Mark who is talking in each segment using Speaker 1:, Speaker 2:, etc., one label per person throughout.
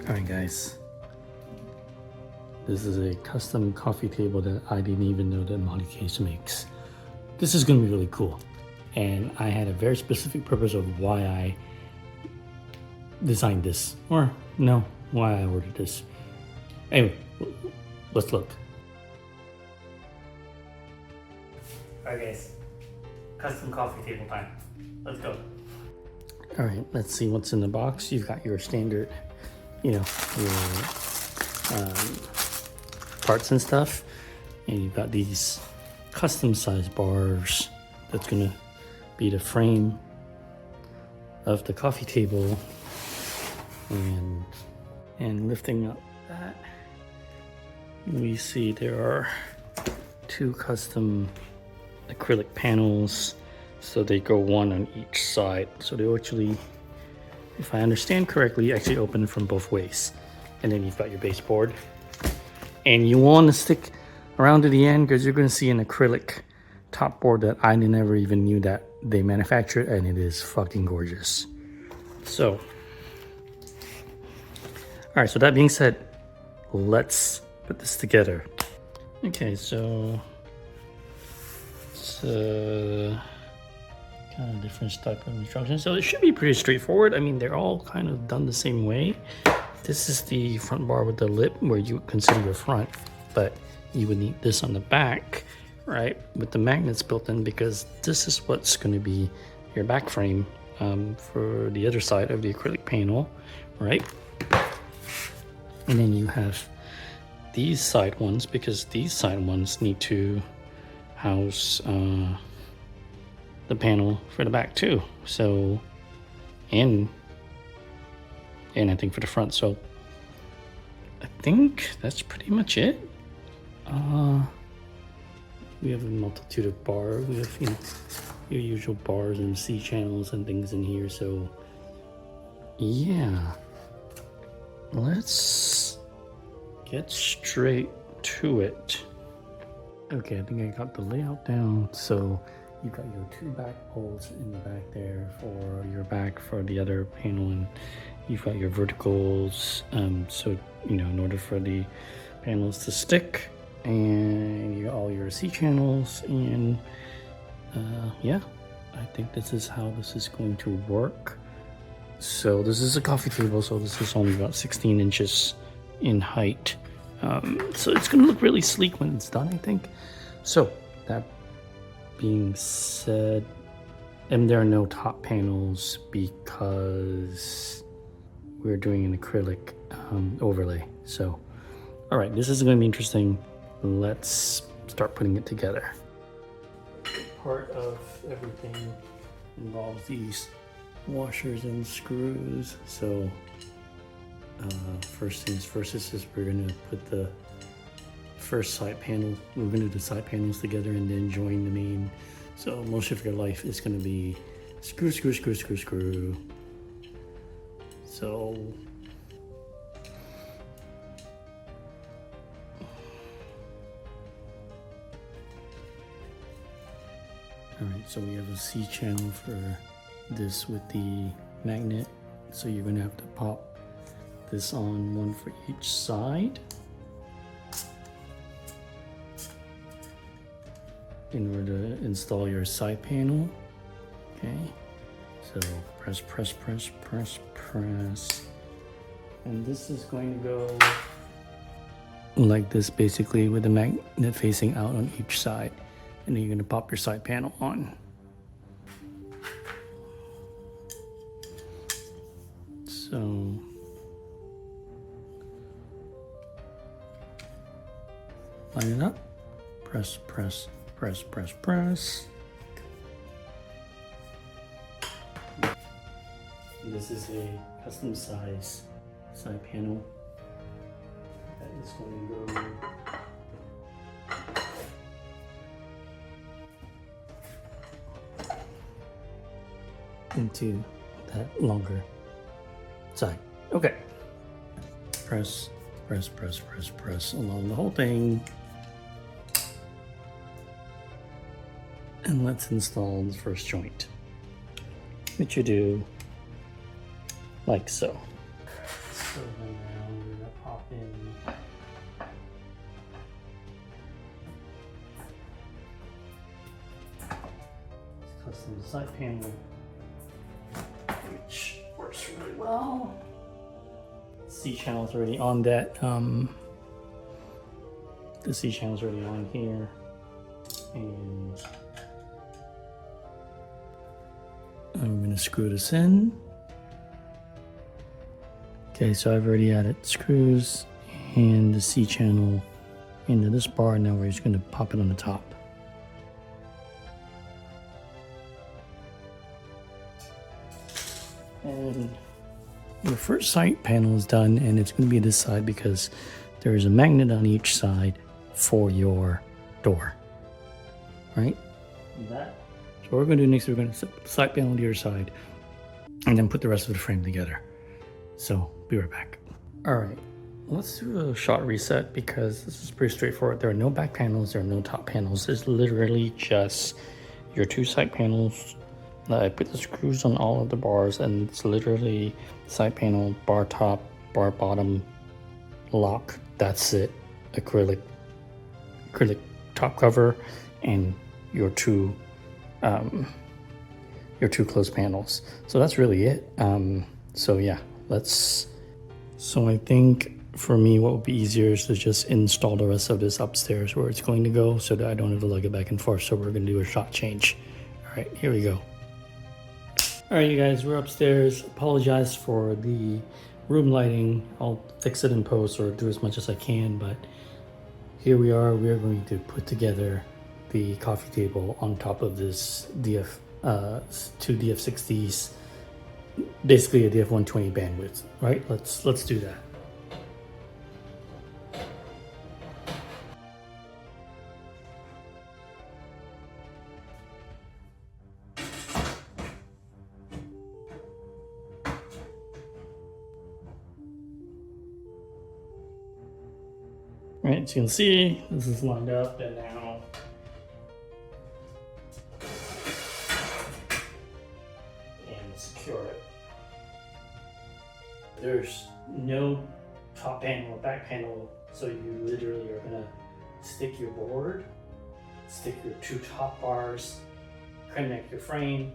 Speaker 1: Alright guys, this is a custom coffee table that I didn't even know that Moducase makes. This is going to be really cool, and I had a very specific purpose of why I designed this, or no, why I ordered this. Anyway, let's look. Alright guys, custom coffee table time. Let's go. Alright, let's see what's in the box. You've got your standard, your parts and stuff, and you've got these custom size bars that's gonna be the frame of the coffee table, and lifting up that, we see there are two custom acrylic panels, so they go one on each side, so they actually, if I understand correctly, actually open from both ways. And then you've got your baseboard, and you want to stick around to the end because you're going to see an acrylic top board that I never even knew that they manufactured, and it is fucking gorgeous. So, all right, so that being said, let's put this together. Okay, so it's kind of different type of instructions, so it should be pretty straightforward. I mean, they're all kind of done the same way. This is the front bar with the lip where you consider your front, but you would need this on the back, right, with the magnets built in, because this is what's going to be your back frame for the other side of the acrylic panel, right? And then you have these side ones, because these side ones need to house the panel for the back too. So, and I think for the front. So I think that's pretty much it. We have a multitude of bars. We have your usual bars and C channels and things in here. So yeah, let's get straight to it. Okay, I think I got the layout down. So you've got your two back poles in the back there for your back for the other panel, and you've got your verticals, so in order for the panels to stick, and you got all your C channels, and yeah, I think this is how this is going to work. So this is a coffee table, so this is only about 16 inches in height, so it's gonna look really sleek when it's done, I think. So that being said, and there are no top panels because we're doing an acrylic overlay. So, all right, this is going to be interesting. Let's start putting it together. Part of everything involves these washers and screws. So, first things first is we're going to put the first side panel. We're going to do the side panels together and then join the main. So most of your life is going to be screw, screw, screw, screw, screw. So all right, so we have a C channel for this with the magnet. So you're going to have to pop this on, one for each side, in order to install your side panel. Okay, so press, press, press, press, press, and this is going to go like this, basically, with the magnet facing out on each side, and then you're going to pop your side panel on. So line it up, press, press, press, press, press. This is a custom size side panel that is going to go into that longer side. Okay. Press, press, press, press, press along the whole thing. And let's install the first joint, which you do like so. So now custom side panel, which works really well. C channel's already on that. The C channel's already on here, and I'm gonna screw this in. Okay, so I've already added screws and the C channel into this bar. Now we're just gonna pop it on the top. And your first side panel is done, and it's going to be this side because there is a magnet on each side for your door, right? So what we're going to do next, we're going to set the side panel on the other side and then put the rest of the frame together. So be right back. All right, let's do a shot reset because this is pretty straightforward. There are no back panels, there are no top panels. It's literally just your two side panels. I put the screws on all of the bars, and it's literally side panel, bar top, bar bottom, lock. That's it. Acrylic top cover, and your two closed panels. So that's really it. So yeah, so I think for me, what would be easier is to just install the rest of this upstairs where it's going to go, so that I don't have to lug it back and forth. So we're gonna do a shot change. All right, here we go. All right, you guys, we're upstairs. Apologize for the room lighting. I'll fix it in post or do as much as I can, but here we are. We are going to put together the coffee table on top of this two DF60s, basically a DF120 bandwidth, right? Let's do that. Right, as you can see, this is lined up, and now and secure it. There's no top panel or back panel, so you literally are gonna stick your board, stick your two top bars, connect your frame,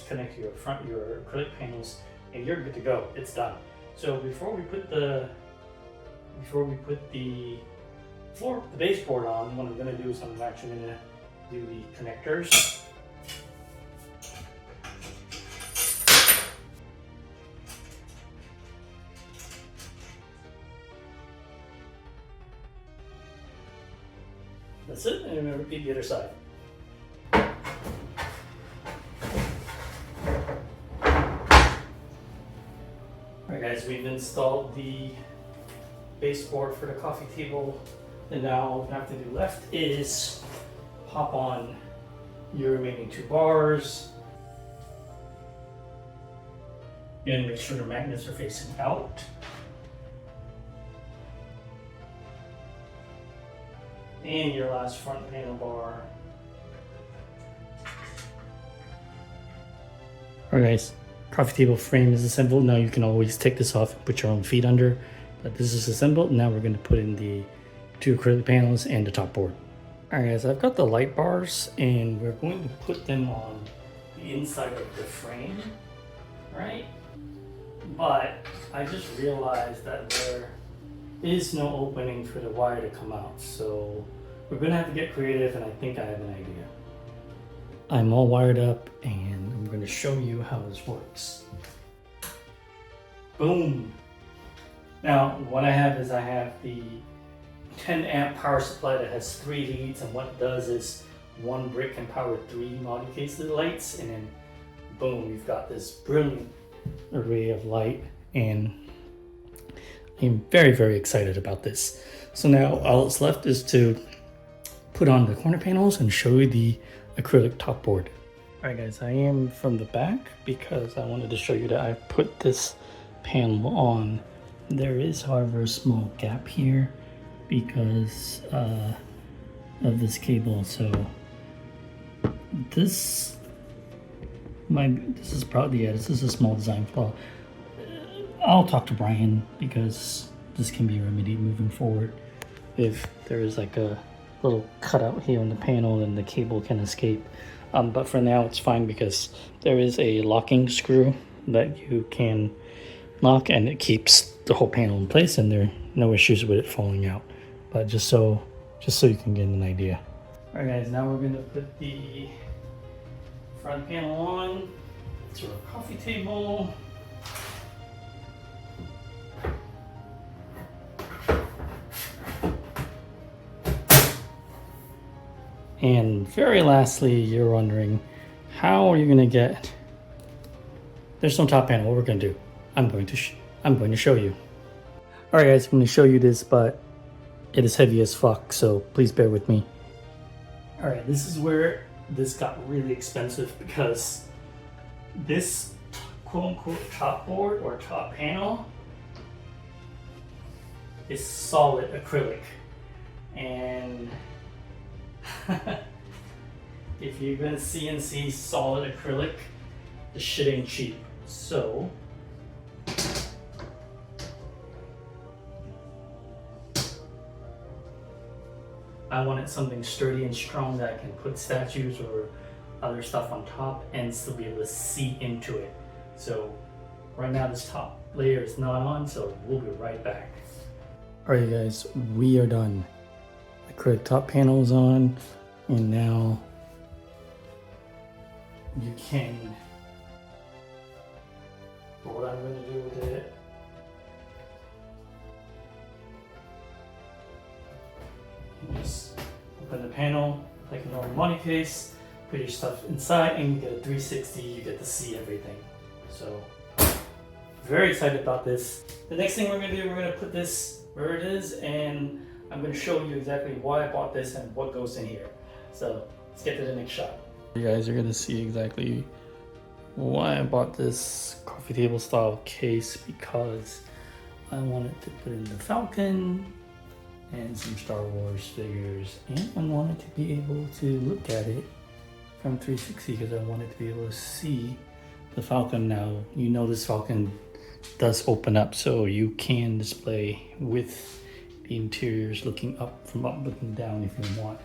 Speaker 1: connect your acrylic panels, and you're good to go. It's done. So before we put the baseboard on, what I'm going to do is I'm actually going to do the connectors. That's it, and I'm going to repeat the other side. Alright guys, we've installed the baseboard for the coffee table. And now all we have to do left is pop on your remaining two bars and make sure the magnets are facing out. And your last front panel bar. Alright guys, coffee table frame is assembled. Now you can always take this off and put your own feet under. But this is assembled. Now we're going to put in the two acrylic panels and the top board. Alright guys, I've got the light bars and we're going to put them on the inside of the frame, right? But I just realized that there is no opening for the wire to come out. So we're going to have to get creative, and I think I have an idea. I'm all wired up and I'm going to show you how this works. Boom! Now, what I have is I have the 10 amp power supply that has 3 leads, and what it does is one brick can power 3 Moducase lights, and then boom, you've got this brilliant array of light, and I'm very, very excited about this. So now all that's left is to put on the corner panels and show you the acrylic top board. Alright guys, I am from the back because I wanted to show you that I put this panel on. There is, however, a small gap here because of this cable. So this is probably, yeah, this is a small design flaw. I'll talk to Brian because this can be remedied moving forward. If there is like a little cutout here on the panel and the cable can escape, But for now it's fine because there is a locking screw that you can lock, and it keeps the whole panel in place, and there are no issues with it falling out. But just so you can get an idea. All right guys, now we're gonna put the front panel on to our coffee table. And very lastly, you're wondering, how are you gonna get, there's no top panel, what we're gonna do, I'm going to show you. All right guys, I'm gonna show you this, but it is heavy as fuck, so please bear with me. All right, this is where this got really expensive, because this quote-unquote top board or top panel is solid acrylic. And if you're gonna CNC solid acrylic, the shit ain't cheap. So I wanted something sturdy and strong that I can put statues or other stuff on top and still be able to see into it. So right now this top layer is not on, so we'll be right back. All right guys, we are done. Acrylic top panel is on, and now you can, what I'm going to do with it, you just open the panel like a normal Moducase, put your stuff inside, and you get a 360, you get to see everything. So very excited about this. The next thing we're going to do, we're going to put this where it is, and I'm going to show you exactly why I bought this and what goes in here. So let's get to the next shot. You guys are going to see exactly why I bought this coffee table style case, because I wanted to put in the Falcon and some Star Wars figures, and I wanted to be able to look at it from 360 because I wanted to be able to see the Falcon. Now, you know this Falcon does open up, so you can display with the interiors looking up, from up looking down if you want.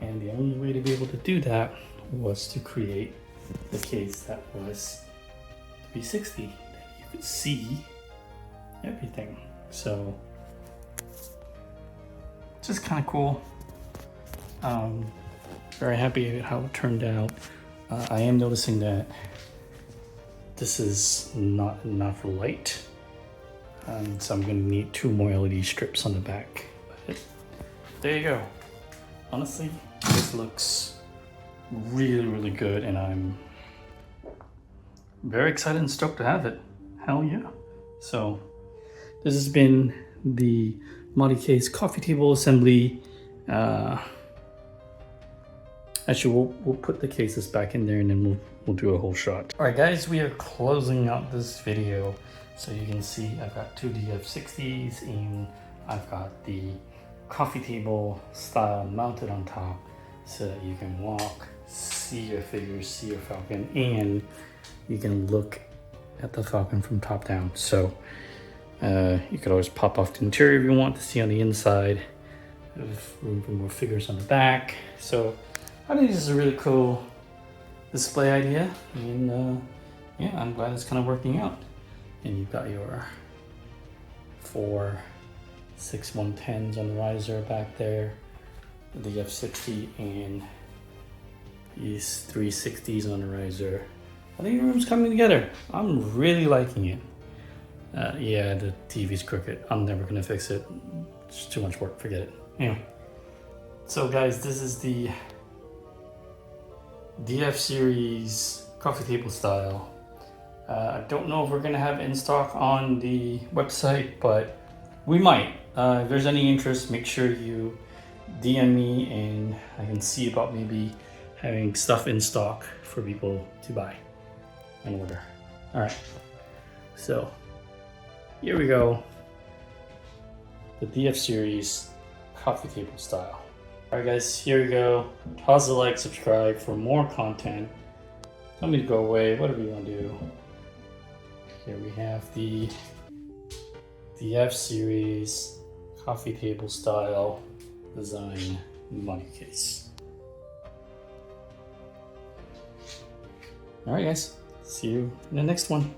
Speaker 1: And the only way to be able to do that was to create the case that was 360, that you could see everything. So just kind of cool. Very happy with how it turned out. I am noticing that this is not enough light. So I'm going to need 2 more LED strips on the back. But there you go. Honestly, this looks really good, and I'm very excited and stoked to have it. Hell yeah. So this has been the Moducase coffee table assembly. Actually, we'll put the cases back in there, and then we'll do a whole shot. All right guys, we are closing out this video. So you can see I've got 2 DF60s, and I've got the coffee table style mounted on top so that you can walk, see your figures, see your Falcon, and you can look at the Falcon from top down. So you could always pop off the interior if you want to see on the inside. There's room for more figures on the back. So I think this is a really cool display idea, and yeah, I'm glad it's kind of working out. And you've got your 4 6-110s on the riser back there, the F60, and these 360s on the riser. I think the room's coming together. I'm really liking it. Yeah, the TV's crooked. I'm never gonna fix it. It's too much work, forget it. Anyway, so guys, this is the DF series coffee table style. I don't know if we're gonna have in stock on the website, but we might. If there's any interest, make sure you DM me, and I can see about maybe having stuff in stock for people to buy and order. All right, so here we go. The DF series coffee table style. All right guys, here we go. Toss a like, subscribe for more content. Tell me to go away, whatever you want to do. Here we have the F series coffee table style design Moducase. All right, guys. See you in the next one.